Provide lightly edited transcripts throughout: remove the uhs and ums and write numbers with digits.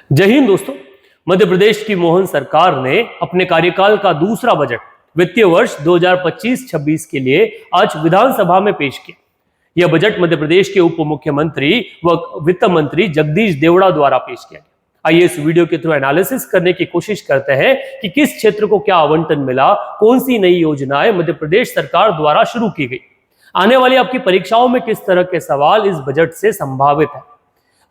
जय हिंद दोस्तों। मध्य प्रदेश की मोहन सरकार ने अपने कार्यकाल का दूसरा बजट वित्तीय वर्ष 2025-26 के लिए आज विधानसभा में पेश किया। यह बजट मध्य प्रदेश के उप मुख्यमंत्री व वित्त मंत्री जगदीश देवड़ा द्वारा पेश किया गया। आइए इस वीडियो के थ्रू एनालिसिस करने की कोशिश करते हैं कि किस क्षेत्र को क्या आवंटन मिला, कौन सी नई योजनाएं मध्य प्रदेश सरकार द्वारा शुरू की गई, आने वाली आपकी परीक्षाओं में किस तरह के सवाल इस बजट से संभावित है।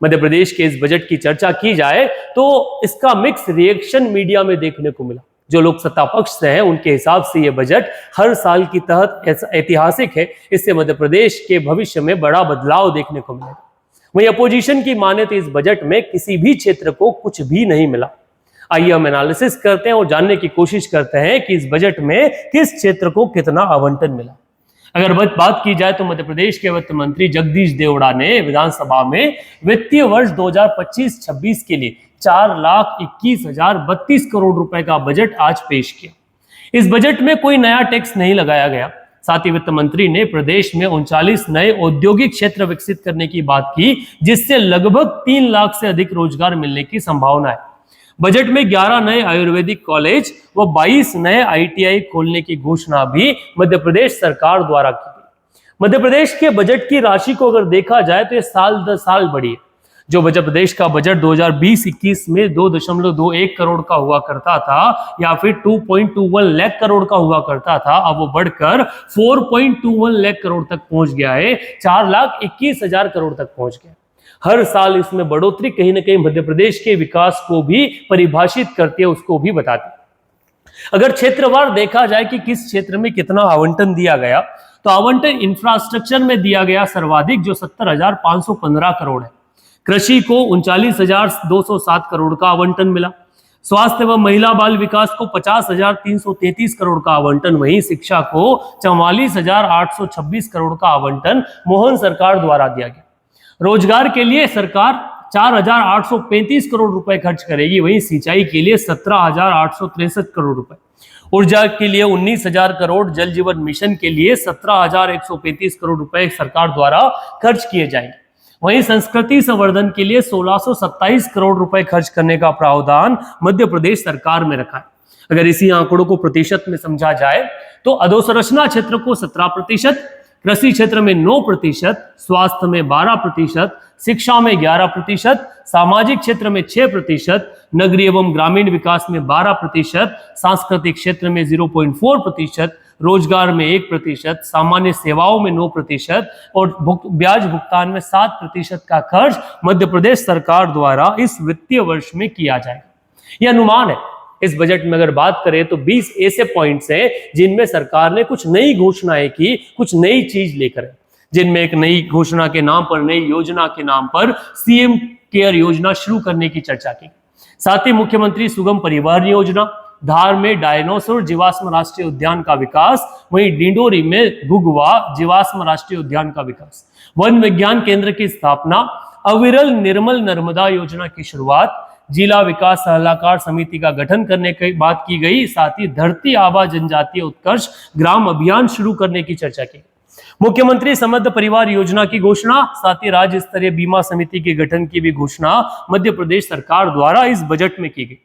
मध्य प्रदेश के इस बजट की चर्चा की जाए तो इसका मिक्स रिएक्शन मीडिया में देखने को मिला। जो लोग सत्ता पक्ष से हैं उनके हिसाब से यह बजट हर साल की तहत ऐतिहासिक है, इससे मध्य प्रदेश के भविष्य में बड़ा बदलाव देखने को मिलेगा। वहीं अपोजिशन की माने तो इस बजट में किसी भी क्षेत्र को कुछ भी नहीं मिला। आइए हम एनालिसिस करते हैं और जानने की कोशिश करते हैं कि इस बजट में किस क्षेत्र को कितना आवंटन मिला। अगर बात की जाए तो मध्य प्रदेश के वित्त मंत्री जगदीश देवड़ा ने विधानसभा में वित्तीय वर्ष 2025-26 के लिए 4,21,032 करोड़ रुपए का बजट आज पेश किया। इस बजट में कोई नया टैक्स नहीं लगाया गया। साथ ही वित्त मंत्री ने प्रदेश में 39 नए औद्योगिक क्षेत्र विकसित करने की बात की, जिससे लगभग 3 लाख से अधिक रोजगार मिलने की संभावना है। बजट में 11 नए आयुर्वेदिक कॉलेज व 22 नए आईटीआई खोलने की घोषणा भी मध्य प्रदेश सरकार द्वारा की गई। मध्य प्रदेश के बजट की राशि को अगर देखा जाए तो यह साल दर साल बढ़ी है। जो मध्य प्रदेश का बजट 2020-21 में 2.21 करोड़ का हुआ करता था या फिर 2.21 लाख करोड़ का हुआ करता था, अब वो बढ़कर 4.21 लाख करोड़ तक पहुंच गया है, 4,21,000 करोड़ तक पहुंच गया। हर साल इसमें बढ़ोतरी कहीं ना कहीं मध्य प्रदेश के विकास को भी परिभाषित करती है, उसको भी बताती है। अगर क्षेत्रवार देखा जाए कि किस क्षेत्र में कितना आवंटन दिया गया, तो आवंटन इंफ्रास्ट्रक्चर में दिया गया सर्वाधिक, जो 70,515 करोड़ है। कृषि को 39,207 करोड़ का आवंटन मिला। स्वास्थ्य व महिला बाल विकास को 50,333 करोड़ का आवंटन, वहीं शिक्षा को 44,826 करोड़ का आवंटन मोहन सरकार द्वारा दिया गया। रोजगार के लिए सरकार 4,835 करोड़ रुपए खर्च करेगी, वहीं सिंचाई के लिए 17,863 करोड़ रुपए, ऊर्जा के लिए 19,000 करोड़, जल जीवन मिशन के लिए 17,135 करोड़ रुपए सरकार द्वारा खर्च किए जाएंगे। वहीं संस्कृति संवर्धन के लिए 1,627 करोड़ रुपए खर्च करने का प्रावधान मध्य प्रदेश सरकार में रखा है। अगर इसी आंकड़ों को प्रतिशत में समझा जाए तो अधोसंरचना क्षेत्र को 17%, कृषि क्षेत्र में 9%, स्वास्थ्य में 12%, शिक्षा में 11%, सामाजिक क्षेत्र में 6%, नगरीय एवं ग्रामीण विकास में 12%, सांस्कृतिक क्षेत्र में 0.4%, रोजगार में 1%, सामान्य सेवाओं में 9% और ब्याज भुगतान में 7% का खर्च मध्य प्रदेश सरकार द्वारा इस वित्तीय वर्ष में किया जाएगा। यह अनुमान है। इस बजट में अगर बात करें तो 20 ऐसे पॉइंट्स हैं जिनमें सरकार ने कुछ नई घोषणाएं की, कुछ नई चीज लेकर, जिनमें एक नई घोषणा के नाम पर, नई योजना के नाम पर सीएम केयर योजना शुरू करने की चर्चा की। साथ ही मुख्यमंत्री सुगम परिवहन योजना, धार में डायनासोर जीवाश्म राष्ट्रीय उद्यान का विकास, वहीं डिंडोरी में घुघुआ जीवाश्म राष्ट्रीय उद्यान का विकास, वन विज्ञान केंद्र की स्थापना, अविरल निर्मल नर्मदा योजना की शुरुआत, जिला विकास सलाहकार समिति का गठन करने की बात की गई। साथ ही धरती आबा जनजातीय उत्कर्ष ग्राम अभियान शुरू करने की चर्चा की। मुख्यमंत्री समृद्ध परिवार योजना की घोषणा, साथ ही राज्य स्तरीय बीमा समिति के गठन की भी घोषणा मध्य प्रदेश सरकार द्वारा इस बजट में की गई।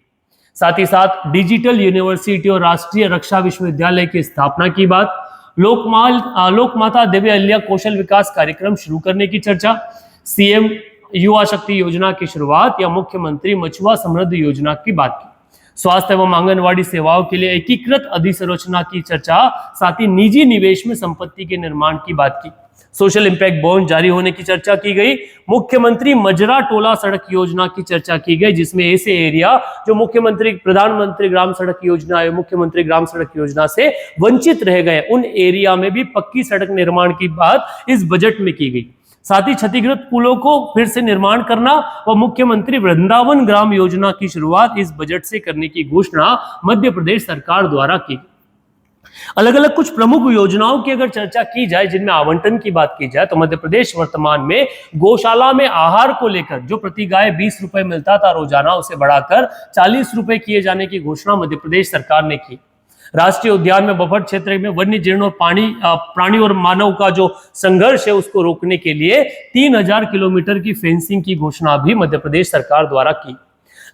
साथ ही साथ डिजिटल यूनिवर्सिटी और राष्ट्रीय रक्षा विश्वविद्यालय की स्थापना की बात, लोकमाता देवी अहिल्या कौशल विकास कार्यक्रम शुरू करने की चर्चा, सीएम युवा शक्ति योजना की शुरुआत या मुख्यमंत्री मछुआ समृद्धि योजना की बात की। स्वास्थ्य एवं आंगनवाड़ी सेवाओं के लिए एकीकृत अधिसंरचना की चर्चा, साथ ही निजी निवेश में संपत्ति के निर्माण की बात की। सोशल इंपैक्ट बॉन्ड जारी होने की चर्चा की गई। मुख्यमंत्री मजरा टोला सड़क योजना की चर्चा की गई, जिसमें ऐसे एरिया जो प्रधानमंत्री ग्राम सड़क योजना या मुख्यमंत्री ग्राम सड़क योजना से वंचित रह गए, उन एरिया में भी पक्की सड़क निर्माण की बात इस बजट में की गई। साथ ही क्षतिग्रस्त पुलों को फिर से निर्माण करना व मुख्यमंत्री वृंदावन ग्राम योजना की शुरुआत इस बजट से करने की घोषणा मध्य प्रदेश सरकार द्वारा की। अलग अलग कुछ प्रमुख योजनाओं की अगर चर्चा की जाए, जिनमें आवंटन की बात की जाए, तो मध्य प्रदेश वर्तमान में गौशाला में आहार को लेकर जो प्रति गाय 20 रुपए मिलता था रोजाना, उसे बढ़ाकर 40 रुपए किए जाने की घोषणा मध्य प्रदेश सरकार ने की। राष्ट्रीय उद्यान में बफर क्षेत्र में वन्य जीर्ण और प्राणी और मानव का जो संघर्ष है उसको रोकने के लिए 3000 किलोमीटर की फेंसिंग की घोषणा भी मध्य प्रदेश सरकार द्वारा की।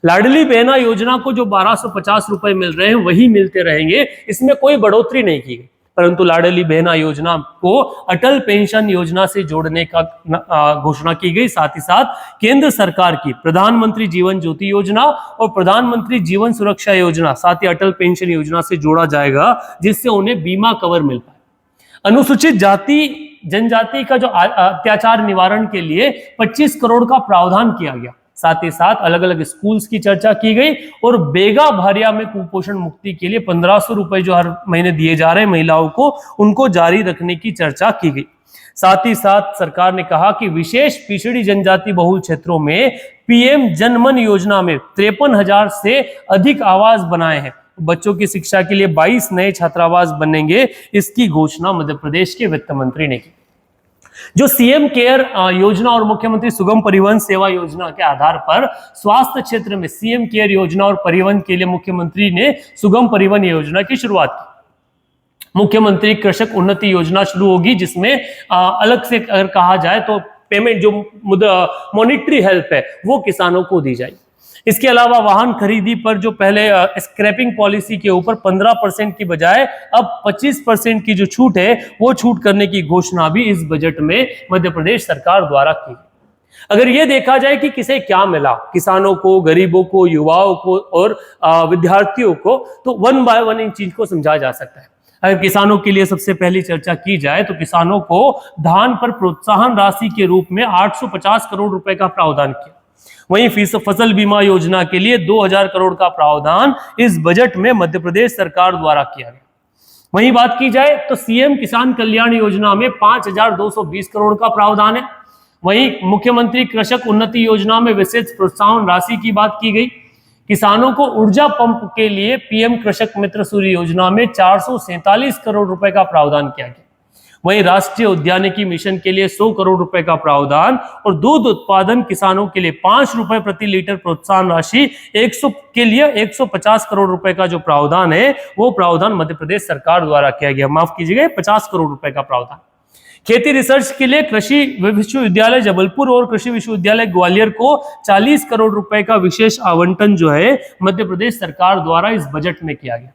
लाडली बहना योजना को जो 1250 रुपए मिल रहे हैं वही मिलते रहेंगे, इसमें कोई बढ़ोतरी नहीं की गई। परंतु लाडली बहना योजना को अटल पेंशन योजना से जोड़ने का घोषणा की गई। साथ ही साथ केंद्र सरकार की प्रधानमंत्री जीवन ज्योति योजना और प्रधानमंत्री जीवन सुरक्षा योजना साथ ही अटल पेंशन योजना से जोड़ा जाएगा, जिससे उन्हें बीमा कवर मिल पाए। अनुसूचित जाति जनजाति का जो अत्याचार निवारण के लिए 25 करोड़ का प्रावधान किया गया। साथ ही साथ अलग अलग स्कूल्स की चर्चा की गई और बेगा भारिया में कुपोषण मुक्ति के लिए 1500 रुपए जो हर महीने दिए जा रहे हैं महिलाओं को, उनको जारी रखने की चर्चा की गई। साथ ही साथ सरकार ने कहा कि विशेष पिछड़ी जनजाति बहुल क्षेत्रों में पीएम जनमन योजना में 53,000 से अधिक आवास बनाए हैं। बच्चों की शिक्षा के लिए 22 नए छात्रावास बनेंगे, इसकी घोषणा मध्य प्रदेश के वित्त मंत्री ने की। जो सीएम केयर योजना और मुख्यमंत्री सुगम परिवहन सेवा योजना के आधार पर स्वास्थ्य क्षेत्र में सीएम केयर योजना और परिवहन के लिए मुख्यमंत्री ने सुगम परिवहन योजना की शुरुआत की। मुख्यमंत्री कृषक उन्नति योजना शुरू होगी, जिसमें अलग से अगर कहा जाए तो पेमेंट जो मॉनिटरी हेल्प है वो किसानों को दी जाएगी। इसके अलावा वाहन खरीदी पर जो पहले स्क्रैपिंग पॉलिसी के ऊपर 15% की बजाय अब 25% की जो छूट है वो छूट करने की घोषणा भी इस बजट में मध्य प्रदेश सरकार द्वारा की। अगर ये देखा जाए कि किसे क्या मिला, किसानों को, गरीबों को, युवाओं को और विद्यार्थियों को, तो वन बाय वन इन चीज को समझा जा सकता है। अगर किसानों के लिए सबसे पहली चर्चा की जाए तो किसानों को धान पर प्रोत्साहन राशि के रूप में 850 करोड़ रुपए का प्रावधान किया। वहीं फसल बीमा योजना के लिए 2000 करोड़ का प्रावधान इस बजट में मध्य प्रदेश सरकार द्वारा किया गया। वहीं बात की जाए तो सीएम किसान कल्याण योजना में 5220 करोड़ का प्रावधान है। वहीं मुख्यमंत्री कृषक उन्नति योजना में विशेष प्रोत्साहन राशि की बात की गई। किसानों को ऊर्जा पंप के लिए पीएम कृषक मित्र सूर्य योजना में 447 करोड़ रुपए का प्रावधान किया गया। वहीं राष्ट्रीय उद्यानिकी मिशन के लिए 100 करोड़ रुपए का प्रावधान और दूध उत्पादन किसानों के लिए 5 रुपए प्रति लीटर प्रोत्साहन राशि 100 के लिए 150 करोड़ रुपए का जो प्रावधान है वो प्रावधान मध्य प्रदेश सरकार द्वारा किया गया। माफ कीजिएगा, 50 करोड़ रुपए का प्रावधान। खेती रिसर्च के लिए कृषि विश्वविद्यालय जबलपुर और कृषि विश्वविद्यालय ग्वालियर को 40 करोड़ रुपए का विशेष आवंटन जो है मध्य प्रदेश सरकार द्वारा इस बजट में किया गया।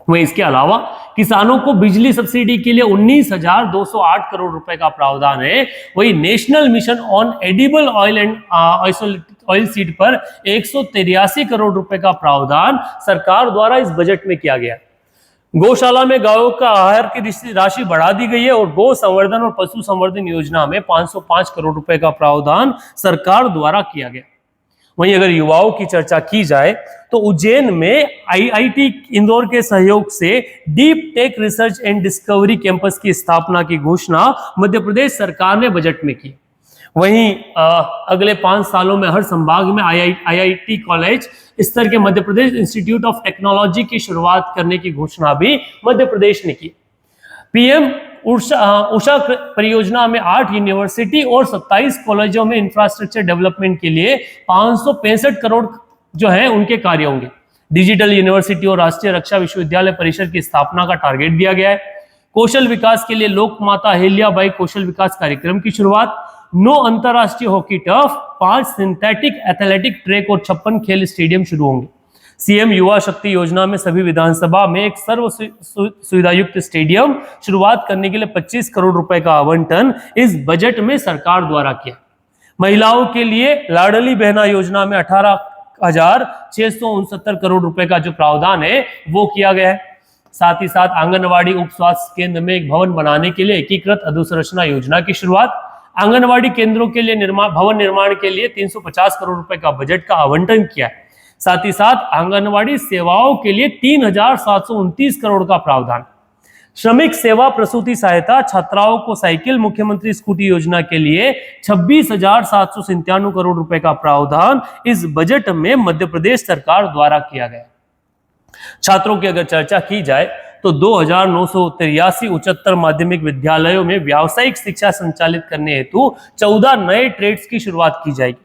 वहीं इसके अलावा किसानों को बिजली सब्सिडी के लिए 19,208 करोड़ रुपए का प्रावधान है। वहीं national mission on edible oil and oil seed पर 183 करोड़ रुपए का प्रावधान सरकार द्वारा इस बजट में किया गया। गौशाला में गायों का आहार की राशि बढ़ा दी गई है और गौ संवर्धन और पशु संवर्धन योजना में 505 करोड़ रुपए का प्रावधान सरकार द्वारा किया गया। वहीं अगर युवाओं की चर्चा की जाए तो उज्जैन में आईआईटी इंदौर के सहयोग से deep tech research and discovery campus की स्थापना की घोषणा मध्य प्रदेश सरकार ने बजट में की। वहीं अगले 5 सालों में हर संभाग में आईआईटी कॉलेज स्तर के Madhya Pradesh institute of technology की शुरुआत करने की घोषणा भी मध्य प्रदेश ने की। पीएम उषा परियोजना में 8 यूनिवर्सिटी और 27 कॉलेजों में इंफ्रास्ट्रक्चर डेवलपमेंट के लिए 565 करोड़ जो है उनके कार्य होंगे। डिजिटल यूनिवर्सिटी और राष्ट्रीय रक्षा विश्वविद्यालय परिषद की स्थापना का टारगेट दिया गया है। कौशल विकास के लिए लोकमाता अहिल्याबाई कौशल विकास कार्यक्रम की शुरुआत। 9 अंतरराष्ट्रीय hockey turf, 5 synthetic athletic track और 56 खेल स्टेडियम शुरू होंगे। सीएम युवा शक्ति योजना में सभी विधानसभा में एक सर्व सुविधा युक्त स्टेडियम शुरुआत करने के लिए 25 करोड़ रुपए का आवंटन इस बजट में सरकार द्वारा किया। महिलाओं के लिए लाडली बहना योजना में 18,669 करोड़ रुपए का जो प्रावधान है वो किया गया है। साथ ही साथ आंगनवाड़ी उप स्वास्थ्य केंद्र में एक भवन बनाने के लिए एकीकृत अधोसंरचना योजना की शुरुआत। आंगनवाड़ी केंद्रों के लिए भवन निर्माण के लिए 350 करोड़ रुपए का बजट का आवंटन किया है। साथ ही साथ आंगनवाड़ी सेवाओं के लिए 3,729 करोड़ का प्रावधान। श्रमिक सेवा प्रसूति सहायता छात्राओं को साइकिल मुख्यमंत्री स्कूटी योजना के लिए 26,797 करोड़ रुपए का प्रावधान इस बजट में मध्य प्रदेश सरकार द्वारा किया गया। छात्रों की अगर चर्चा की जाए तो 2,983 उच्चतर माध्यमिक विद्यालयों में व्यावसायिक शिक्षा संचालित करने हेतु 14 नए ट्रेड्स की शुरुआत की जाएगी।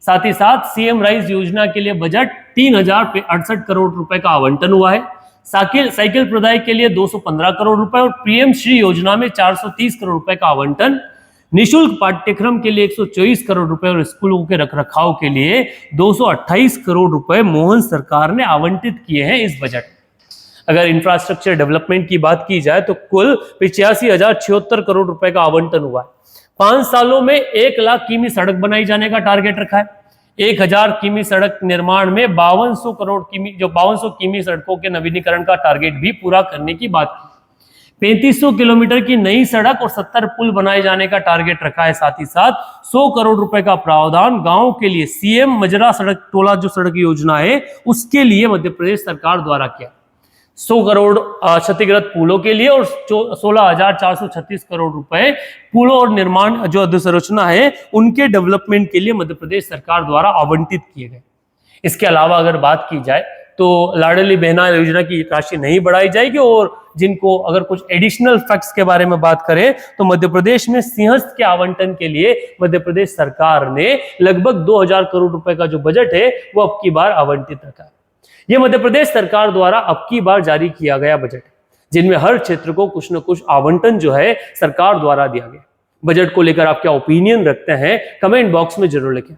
साथ ही साथ सीएम राइज योजना के लिए बजट 3,068 करोड़ रुपए का आवंटन हुआ है। साइकिल प्रदाय के लिए 215 करोड़ रुपए और पीएम श्री योजना में 430 करोड़ रुपए का आवंटन। निशुल्क पाठ्यक्रम के लिए 124 करोड़ रुपए और स्कूलों के रखरखाव के लिए 228 करोड़ रुपए मोहन सरकार ने आवंटित किए हैं इस बजट में। अगर इंफ्रास्ट्रक्चर डेवलपमेंट की बात की जाए तो कुल 85,076 करोड़ रुपए का आवंटन हुआ है। 5 सालों में 1 लाख किमी सड़क बनाई जाने का टारगेट रखा है। 1000 किमी सड़क निर्माण में 5200 किमी सड़कों के नवीनीकरण का टारगेट भी पूरा करने की बात की। 3500 किलोमीटर की नई सड़क और 70 पुल बनाए जाने का टारगेट रखा है। साथ ही साथ 100 करोड़ रुपए का प्रावधान गांव के लिए सीएम मजरा सड़क टोला जो सड़क योजना है उसके लिए मध्य प्रदेश सरकार द्वारा किया। 100 करोड़ क्षतिग्रस्त पुलों के लिए और 16,436 करोड़ रुपए पुलों और निर्माण जो अधोसंरचना है उनके डेवलपमेंट के लिए मध्य प्रदेश सरकार द्वारा आवंटित किए गए। इसके अलावा अगर बात की जाए तो लाडली बहना योजना की राशि नहीं बढ़ाई जाएगी और जिनको अगर कुछ एडिशनल फैक्ट्स के बारे में बात करें तो मध्य प्रदेश में सिंहस्थ के आवंटन के लिए मध्य प्रदेश सरकार ने लगभग 2000 करोड़ रुपए का जो बजट है वो अब की बार आवंटित रखा है। यह मध्य प्रदेश सरकार द्वारा अब की बार जारी किया गया बजट है जिनमें हर क्षेत्र को कुछ न कुछ आवंटन जो है सरकार द्वारा दिया गया। बजट को लेकर आप क्या ओपिनियन रखते हैं कमेंट बॉक्स में जरूर लिखें।